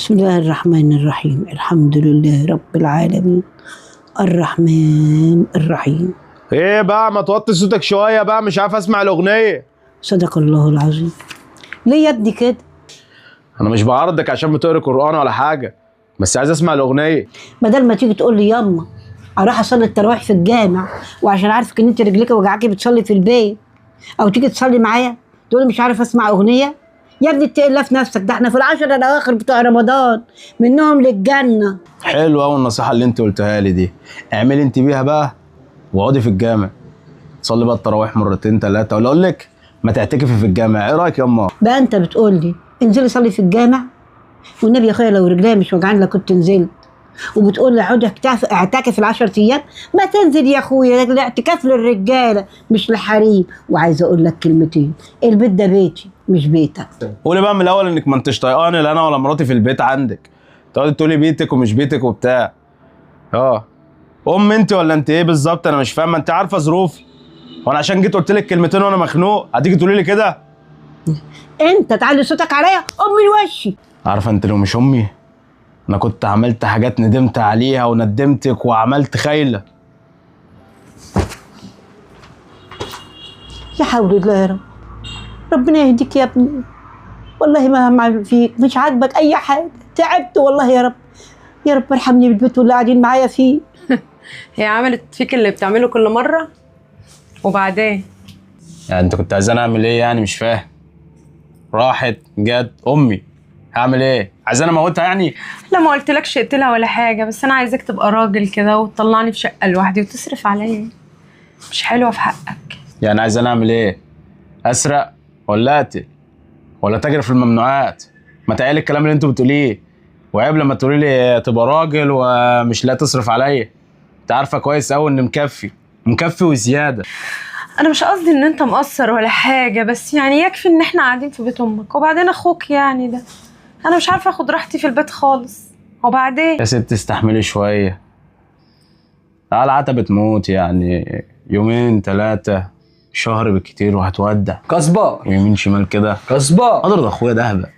بسم الله الرحمن الرحيم. الحمد لله رب العالمين الرحمن الرحيم. ايه بقى، ما توطي صوتك شويه بقى، مش عارف اسمع الاغنيه. صدق الله العظيم. ليه يا ابني كده؟ انا مش بعرضك عشان بتقري قران ولا حاجه، بس عايز اسمع الاغنيه. بدل ما تيجي تقول لي ياما اروح اصلي التراويح في الجامع، وعشان عارفك ان انت رجليك وجعاكي بتصلي في البيت، او تيجي تصلي معايا تقول لي مش عارف اسمع اغنيه. يا ابني اتقي الله في نفسك، ده احنا في العشر الاواخر بتوع رمضان، منهم للجنه. حلوه قوي النصيحه اللي انت قلتها لي دي، اعملي انت بيها بقى واقعدي في الجامع صلي بقى التراويح مرتين ثلاثه، ولا اقول لك ما تعتكفي في الجامع. ايه رايك يا اما؟ بقى انت بتقول لي انزلي صلي في الجامع، والنبي يا اخويا لو رجليا مش وجعان كنت نزلت، وبتقول لي اقعد اعتكف ال10 ايام. ما تنزل يا اخويا، الاعتكاف للرجاله مش للحريم. وعايزه اقول لك كلمتين، البيت ده بيتي مش بيتك. قولي بقى من الاول انك ما انتش طايقاني لا انا ولا مراتي في البيت عندك، تقعدي تقولي بيتك ومش بيتك وبتاع. انت ولا انت ايه بالظبط؟ انا مش فاهم، ما انت عارفه ظروفي، وانا عشان جيت قلت لك كلمتين وانا مخنوق هتيجي تقولي لي كده؟ انت تعلي صوتك عليا امي الوشي. عارفه انت لو مش امي انا كنت عملت حاجات ندمت عليها وندمتك وعملت خايله. يا حول الله يا رب، ربنا يهديك يا ابني. والله ما هم فيك، مش عاجبك اي حاجه، تعبت والله يا رب. يا رب ارحمني بالبيت واللي قاعدين معايا فيه. هي عملت فيك اللي بتعمله كل مرة وبعدين؟ يعني انت كنت عايزاني اعمل ايه يعني؟ مش فاهم. راحت جت امي، هعمل ايه؟ عايزاني اموتها يعني؟ لا ما قلتلكش اقتلها ولا حاجة، بس انا عايزاك تبقى راجل كده وتطلعني في شقة لوحدي وتصرف عليا. مش حلوة في حقك. يعني عايزاني اعمل ايه؟ اسرق ولا اقتل ولا تاجر في الممنوعات؟ ما تعالي الكلام اللي انتوا بتقوليه، وعيب لما تقولي لي تبقى راجل ومش لا تصرف عليا. انت عارفه كويس قوي ان مكفي وزياده. انا مش قصدي ان انت مقصر ولا حاجة، بس يعني يكفي ان احنا قاعدين في بيت امك، وبعدين اخوك يعني ده انا مش عارفة اخد راحتي في البيت خالص. وبعدين يا ست استحملي شويه، على عتبة تموت يعني، يومين 3 شهر بالكتير وهتودع. كسبة ويمين شمال كده كسبة. اضرب اخويا دهبه،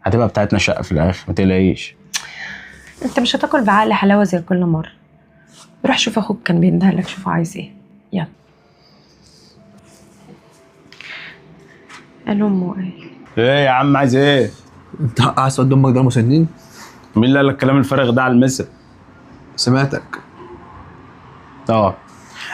هتبقى بتاعتنا شقه في الاخر ما تقلقيش. انت مش هتاكل بعقل حلاوة زي كل مرة. روح شوف اخوك كان بيندهلك، شوفه عايز ايه. يلا. قال امه ايه يا عم عايز ايه؟ انت عايز تودي امك دار مسنين؟ مين اللي قال لك الكلام الفارغ ده على المسا؟ سمعتك.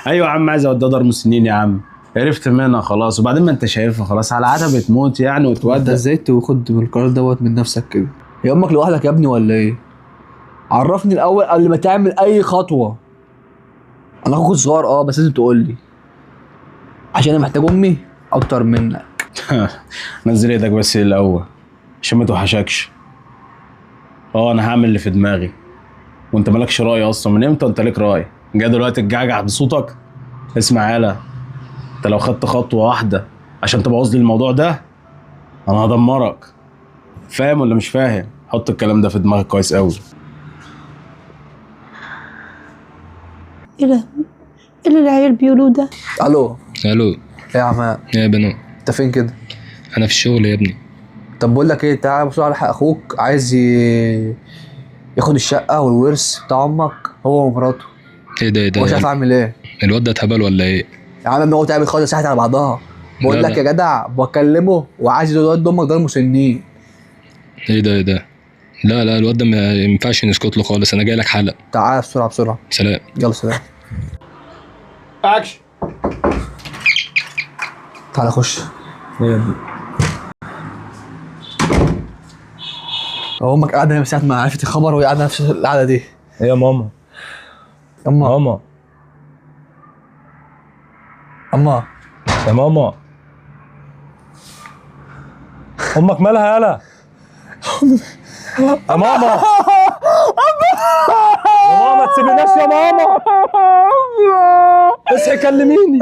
ايوه يا عم عايز اوديها دار مسنين يا عم، عرفت منها خلاص. وبعدين ما انت شايفها خلاص على عتبة موت يعني انت وتودى. ازاي تاخد بالقرار دوت من نفسك كده؟ هي امك لوحدك يا ابني ولا ايه؟ عرفني الاول قبل ما تعمل اي خطوه. انا اخوك صغير بس لازم تقول لي، عشان انا محتاج امي اكتر منك. نزل ايدك بس الاول عشان ما توحشكش. انا هعمل اللي في دماغي، وانت مالكش راي اصلا. من امتى انت ليك راي؟ جاي دلوقتي تجعجع بصوتك؟ اسمع يالا، انت لو خدت خطوه واحده عشان تبوظ لي الموضوع ده انا هدمرك. فاهم ولا مش فاهم؟ حط الكلام ده في دماغك كويس قوي. ايه ده؟ ايه اللي العيال بيقولوه ده؟ الو. الو. ايه يا عماد؟ يا بنو، انت فين كده؟ انا في الشغل يا ابني. طب بقول لك ايه، تعالى بسرعه الحق اخوك عايز ياخد الشقه والورث بتاع امك هو ومراته. ايه ده هو مش عارف اعمل ايه. الواد ده اتهبل ولا ايه؟ يا عم ابني هو تعمل خالص ساحت على بعضها. بقول لا لك لا. يا جدع بكلمه وعايز يودي امك دار مسنين. ايه ده لا الواد ده ما ينفعش نسكت له خالص. انا جاي لك حلق. تعالى بسرعه. سلام. يلا سلام. اكشن. تعالى خش. هو امك قاعده من ساعه ما عرفت الخبر وهي قاعده نفس القعده دي. ايه يا ماما؟ اما يا ماما، امك مالها يالا؟ يا ماما يا ماما ما تسيبيناش يا ماما، اصحي كلميني.